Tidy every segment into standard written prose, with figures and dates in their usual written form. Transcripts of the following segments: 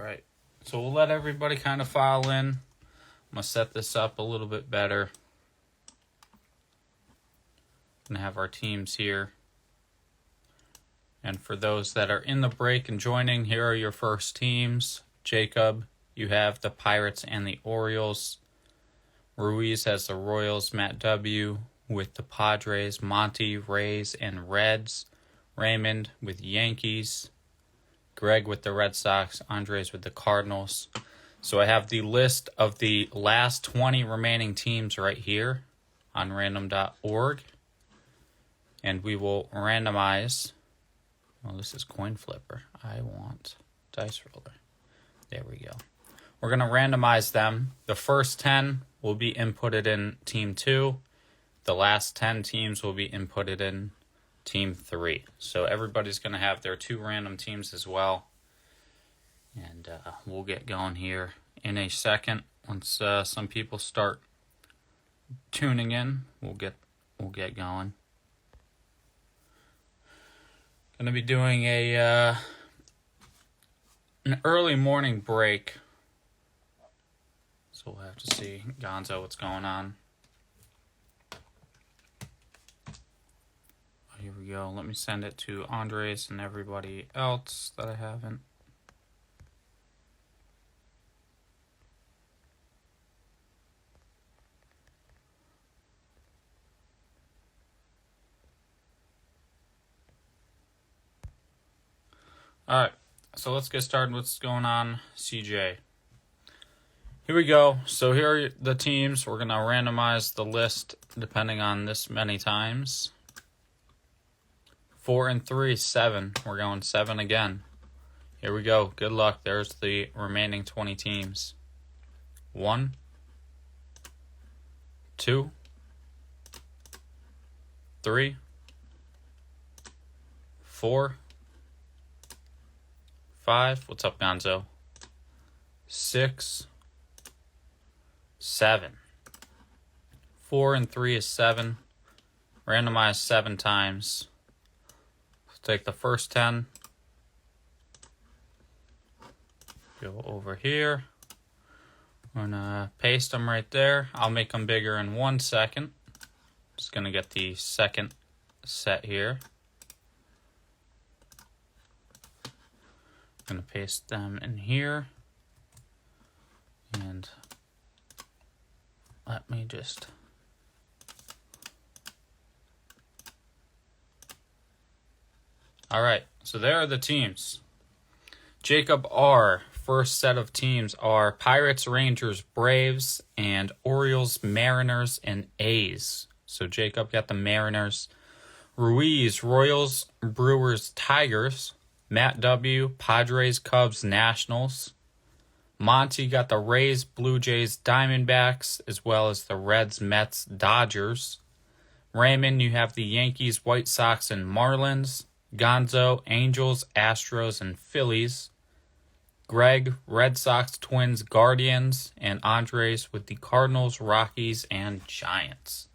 right. So we'll let everybody kind of file in. I'm going to set this up a little bit better. Going to have our teams here. And for those that are in the break and joining, here are your first teams. Jacob, you have the Pirates and the Orioles. Ruiz has the Royals. Matt W. with the Padres. Monty, Rays, and Reds. Raymond with Yankees. Greg with the Red Sox. Andres with the Cardinals. So I have the list of the last 20 remaining teams right here on random.org. And we will randomize. Well, this is coin flipper. I want dice roller. There we go. We're going to randomize them. The first 10 will be inputted in Team 2. The last 10 teams will be inputted in Team 3. So everybody's going to have their 2 random teams as well. And we'll get going here in a second. Once some people start tuning in, we'll get going. Going to be doing an early morning break. So we'll have to see, Gonzo, what's going on. Here we go. Let me send it to Andres and everybody else that I haven't. Alright, so let's get started with what's going on, CJ. Here we go. So here are the teams. We're going to randomize the list depending on this many times. 4 and 3, 7. We're going 7 again. Here we go. Good luck. There's the remaining 20 teams. 1, 2, 3, 4, 5. What's up, Gonzo? 6, 7. 4 and 3 is 7. Randomize 7 times. Take the first 10. Go over here. I'm going to paste them right there. I'll make them bigger in 1 second. Just going to get the second set here. I'm going to paste them in here. And let me just... All right, so there are the teams. Jacob R. First set of teams are Pirates, Rangers, Braves, and Orioles, Mariners, and A's. So Jacob got the Mariners. Ruiz, Royals, Brewers, Tigers. Matt W., Padres, Cubs, Nationals. Monty got the Rays, Blue Jays, Diamondbacks, as well as the Reds, Mets, Dodgers. Raymond, you have the Yankees, White Sox, and Marlins. Gonzo, Angels, Astros, and Phillies. Greg, Red Sox, Twins, Guardians, and Andres with the Cardinals, Rockies, and Giants.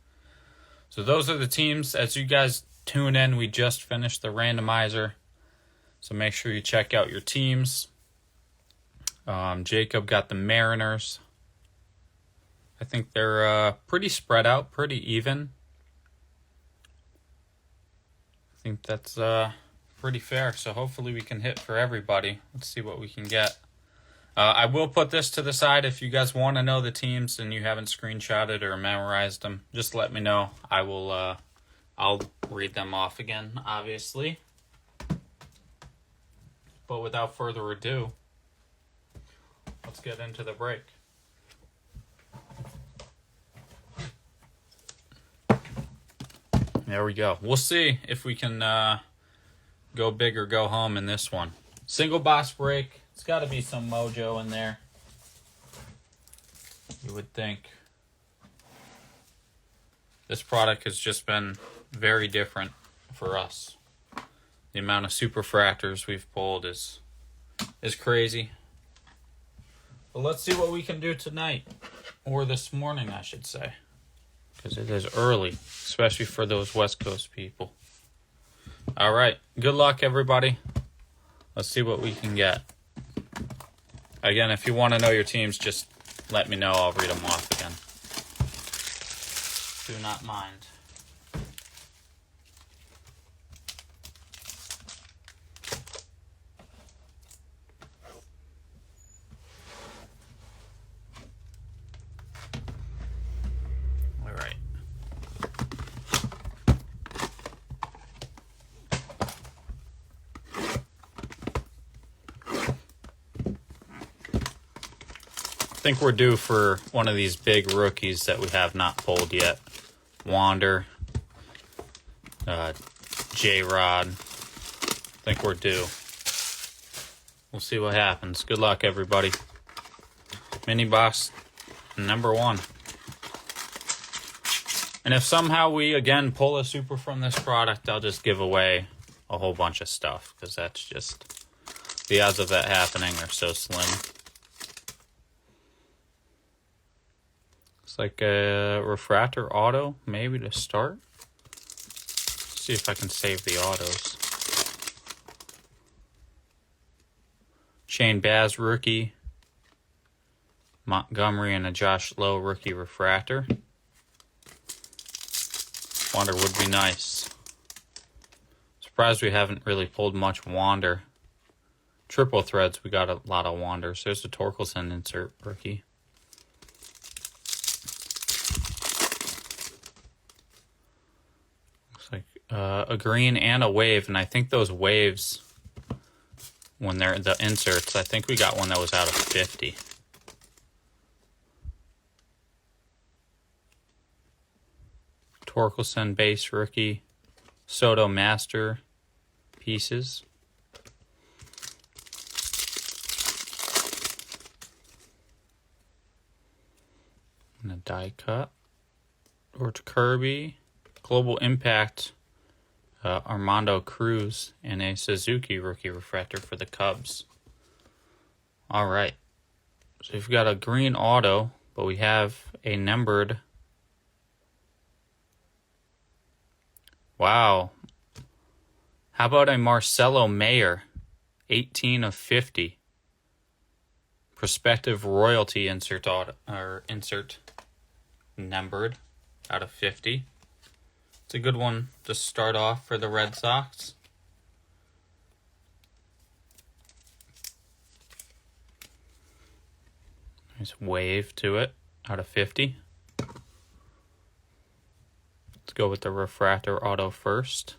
So those are the teams. As you guys tune in, we just finished the randomizer. So make sure you check out your teams. Jacob got the Mariners. I think they're pretty spread out, pretty even. I think that's pretty fair, so hopefully we can hit for everybody. Let's see what we can get. I will put this to the side. If you guys want to know the teams and you haven't screenshotted or memorized them, just let me know. I'll read them off again, obviously. But without further ado, let's get into the break. There we go. We'll see if we can go big or go home in this one. Single box break. It's got to be some mojo in there. You would think. This product has just been very different for us. The amount of superfractors we've pulled is crazy. But let's see what we can do tonight. Or this morning, I should say. Because it is early, especially for those West Coast people. All right. Good luck, everybody. Let's see what we can get. Again, if you want to know your teams, just let me know. I'll read them off again. Do not mind. All right. I think we're due for one of these big rookies that we have not pulled yet. Wander, J-Rod. I think we're due. We'll see what happens. Good luck, everybody. Mini box number 1. And if somehow we, again, pull a super from this product, I'll just give away a whole bunch of stuff. Because that's just... the odds of that happening are so slim. It's like a refractor auto, maybe to start. Let's see if I can save the autos. Shane Baz rookie. Montgomery and a Josh Lowe rookie refractor. Wander would be nice. Surprised we haven't really pulled much Wander. Triple threads, we got a lot of Wanders. There's the Torkelson insert rookie. Looks like a green and a wave, and I think those waves, when they're the inserts, I think we got one that was out of 50. Torkelson base rookie. Soto master pieces. And a die cut. George Kirby. Global Impact. Armando Cruz. And a Suzuki rookie refractor for the Cubs. Alright. So we've got a green auto, but we have a numbered. Wow. How about a Marcelo Mayer, 18 of 50. Prospective royalty insert auto, or insert numbered out of 50. It's a good one to start off for the Red Sox. Nice wave to it out of 50. Let's go with the refractor auto first.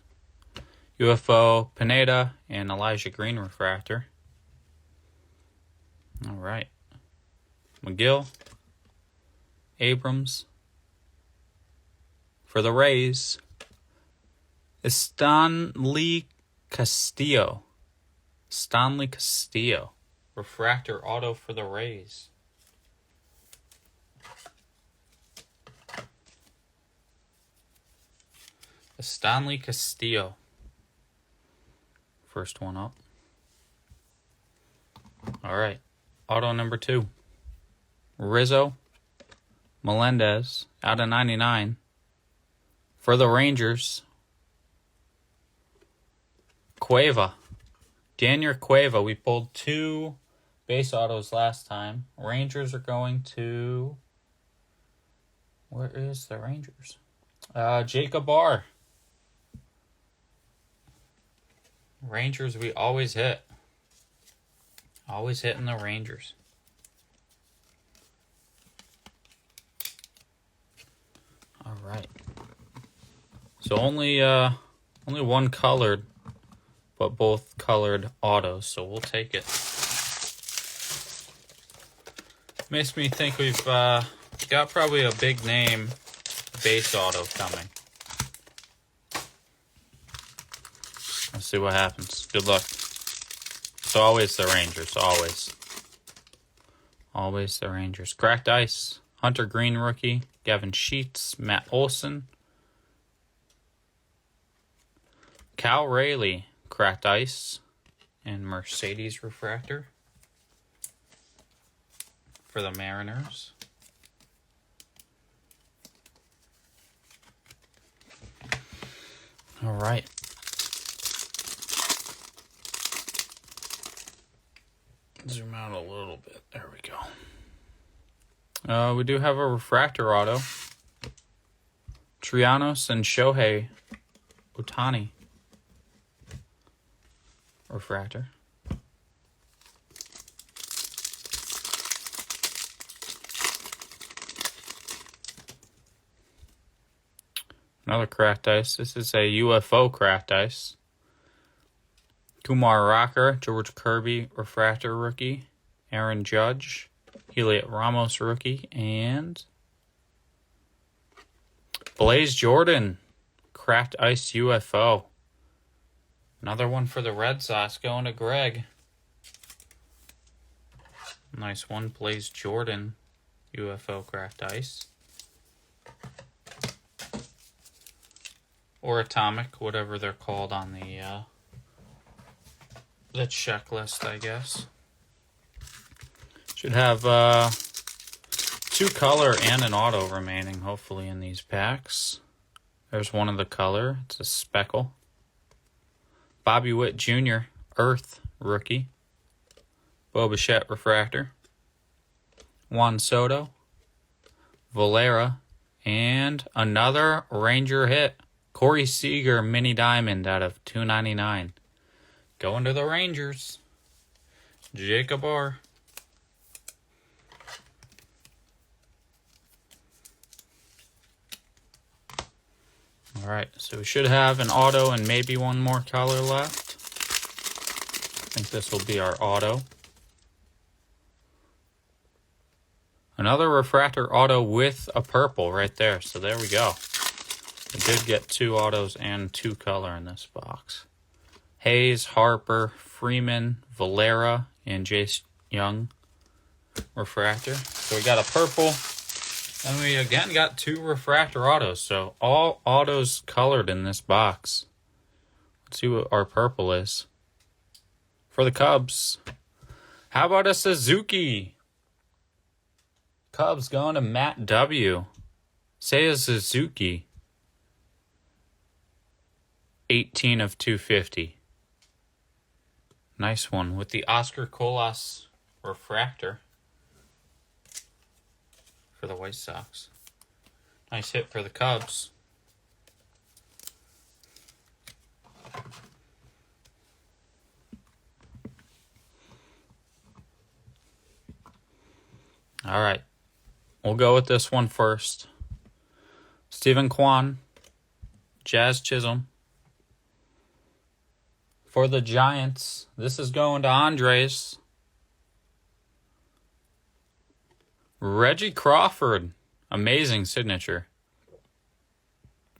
UFO, Pineda, and Elijah Green refractor. All right. McGill, Abrams. For the Rays, Stanley Castillo. Stanley Castillo. Refractor auto for the Rays. Stanley Castillo. First one up. All right. Auto number 2. Rizzo. Melendez. Out of 99. For the Rangers. Cueva. Daniel Cueva. We pulled 2 base autos last time. Rangers are going to... Where is the Rangers? Jacob R. Rangers, we always hit. Always hitting the Rangers. All right. So only one colored, but both colored autos. So we'll take it. Makes me think we've got probably a big name base auto coming. Let's see what happens. Good luck. It's always the Rangers. Always. Always the Rangers. Cracked Ice. Hunter Green rookie. Gavin Sheets. Matt Olson. Cal Rayleigh. Cracked Ice. And Mercedes refractor. For the Mariners. All right. Zoom out a little bit. There we go. We do have a refractor auto. Trianos and Shohei Ohtani. Refractor. Another cracked ice. This is a UFO cracked ice. Kumar Rocker, George Kirby, refractor rookie. Aaron Judge, Heliot Ramos rookie, and Blaze Jordan, cracked ice UFO. Another one for the Red Sox going to Greg. Nice one, Blaze Jordan, UFO cracked ice. Or atomic, whatever they're called on the checklist, I guess. Should have 2 color and an auto remaining, hopefully, in these packs. There's one of the color. It's a speckle. Bobby Witt Jr., Earth rookie. Bo Bichette refractor. Juan Soto. Valera. And another Ranger hit. Corey Seager mini diamond out of $2.99. Going to the Rangers. Jacob R. Alright, so we should have an auto and maybe one more color left. I think this will be our auto. Another refractor auto with a purple right there. So there we go. We did get 2 autos and 2 color in this box. Hayes, Harper, Freeman, Valera, and Jace Young refractor. So we got a purple, and we again got 2 refractor autos. So all autos colored in this box. Let's see what our purple is. For the Cubs, how about a Suzuki? Cubs going to Matt W. Seiya Suzuki. 18 of 250. Nice one with the Oscar Colas refractor for the White Sox. Nice hit for the Cubs. All right. We'll go with this one first. Stephen Kwan, Jazz Chisholm. For the Giants, this is going to Andres. Reggie Crawford, amazing signature.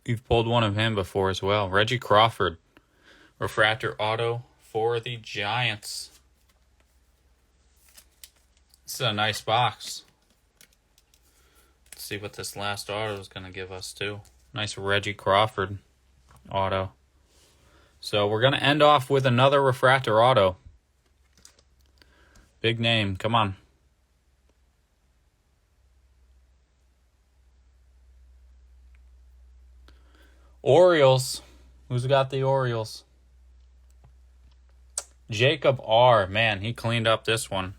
You've pulled one of him before as well. Reggie Crawford, refractor auto for the Giants. This is a nice box. Let's see what this last auto is going to give us too. Nice Reggie Crawford auto. So we're going to end off with another refractor auto. Big name. Come on. Orioles. Who's got the Orioles? Jacob R. Man, he cleaned up this one.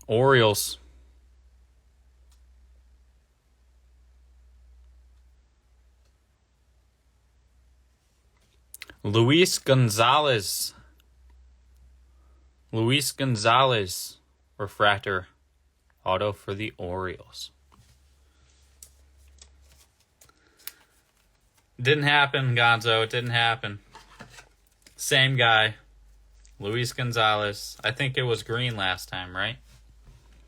Orioles. Luis Gonzalez. Luis Gonzalez, refractor auto for the Orioles. Didn't happen, Gonzo. It didn't happen. Same guy. Luis Gonzalez. I think it was green last time, right?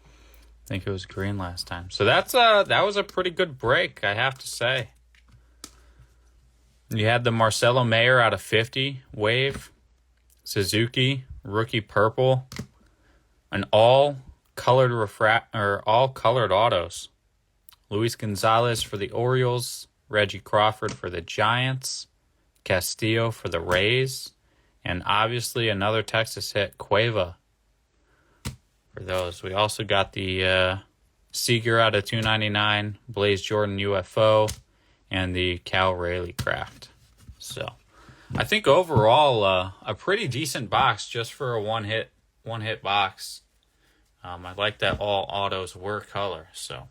I think it was green last time. So that was a pretty good break, I have to say. You had the Marcelo Mayer out of 50 wave, Suzuki rookie purple, and all colored autos. Luis Gonzalez for the Orioles, Reggie Crawford for the Giants, Castillo for the Rays, and obviously another Texas hit, Cueva for those. We also got the Seager out of 299, Blaze Jordan UFO, and the Cal Rayleigh craft. So, I think overall a pretty decent box just for a one hit box. I like that all autos were color, so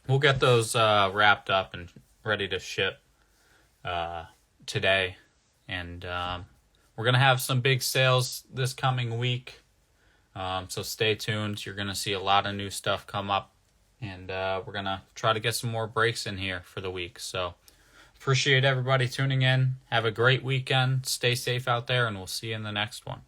we'll get those wrapped up and ready to ship today. And we're gonna have some big sales this coming week, so stay tuned. You're gonna see a lot of new stuff come up, and we're gonna try to get some more breaks in here for the week. So appreciate everybody tuning in. Have a great weekend. Stay safe out there, and we'll see you in the next one.